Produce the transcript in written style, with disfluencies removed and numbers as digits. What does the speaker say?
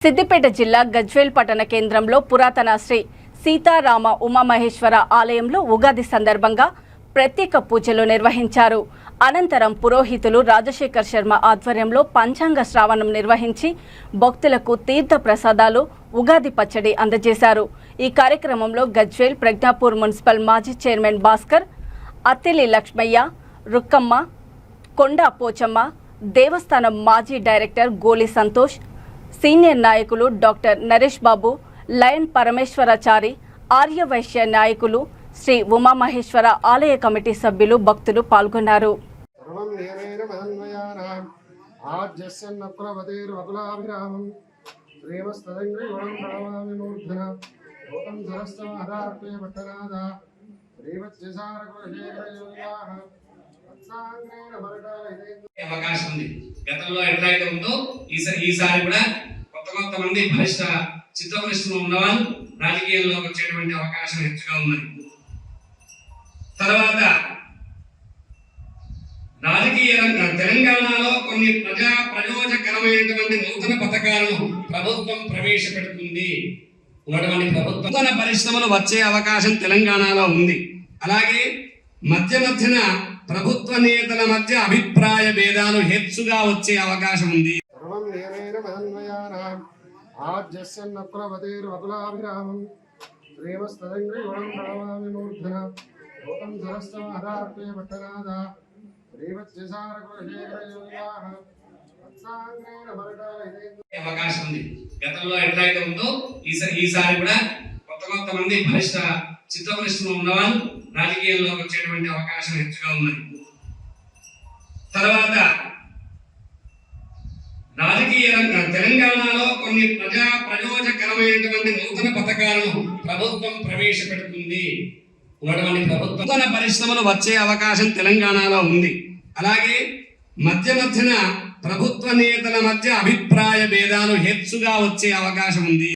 సిద్దిపేట జిల్లా గజ్వేల్ పట్టణ కేంద్రంలో పురాతన శ్రీ సీతారామ ఉమామహేశ్వర ఆలయంలో ఉగాది సందర్భంగా ప్రత్యేక పూజలు నిర్వహించారు. అనంతరం పురోహితులు రాజశేఖర్ శర్మ ఆధ్వర్యంలో పంచాంగ శ్రావణం నిర్వహించి భక్తులకు తీర్థ ప్రసాదాలు, ఉగాది పచ్చడి అందజేశారు. ఈ కార్యక్రమంలో గజ్వేల్ ప్రజ్ఞాపూర్ మున్సిపల్ మాజీ చైర్మన్ భాస్కర్, అత్తిలి లక్ష్మయ్య, రుక్కమ్మ, కొండ పోచమ్మ, దేవస్థానం మాజీ డైరెక్టర్ గోలి సంతోష్, సీనియర్ నాయకులు డాక్టర్ నరేష్ బాబు, లయన్ పరమేశ్వరాచారి, ఆర్యవైశ్య నాయకులు, శ్రీ ఉమామహేశ్వర ఆలయ కమిటీ సభ్యులు, భక్తులు పాల్గొన్నారు. అవకాశం ఉంది. గతంలో ఎట్లయితే ఉందో ఈసారి కూడా కొత్త మంది బలిష్ట చిత్తవృష్టిలో ఉన్నవాళ్ళు రాజకీయాల్లోకి వచ్చేటువంటి అవకాశం ಹೆಚ್ಚుగా ఉన్నది. తర్వాత రాజకీయ తెలంగాణలో కొన్ని ప్రయోజకరమైనటువంటి నూతన పథకాలను ప్రభుత్వం ప్రవేశపెడుతుంది. నూతన పరిశ్రమలు వచ్చే అవకాశం తెలంగాణలో ఉంది. అలాగే మధ్యన ప్రభుత్వ నేతల మధ్య అభిప్రాయ భేదాలు హెచ్చుగా వచ్చే అవకాశం ఉంది. అవకాశం ఉంది. గతంలో ఎట్లయితే ఉందో ఈసారి కూడా కొత్త మంది బలిష్ట చిత్తవృష్టిలో ఉన్నవాళ్ళు రాజకీయాల్లోకి వచ్చేటువంటి అవకాశం ಹೆಚ್ಚుగా ఉన్నది. తర్వాత రాజకీయ తెలంగాణలో కొన్ని ప్రయోజకరమైనటువంటి నూతన పథకాలను ప్రభుత్వం ప్రవేశపెడుతుంది. నూతన పరిశ్రమలు వచ్చే అవకాశం తెలంగాణలో ఉంది. అలాగే మధ్యన ప్రభుత్వ నేతల మధ్య అభిప్రాయ భేదాలు హెచ్చుగా వచ్చే అవకాశం ఉంది.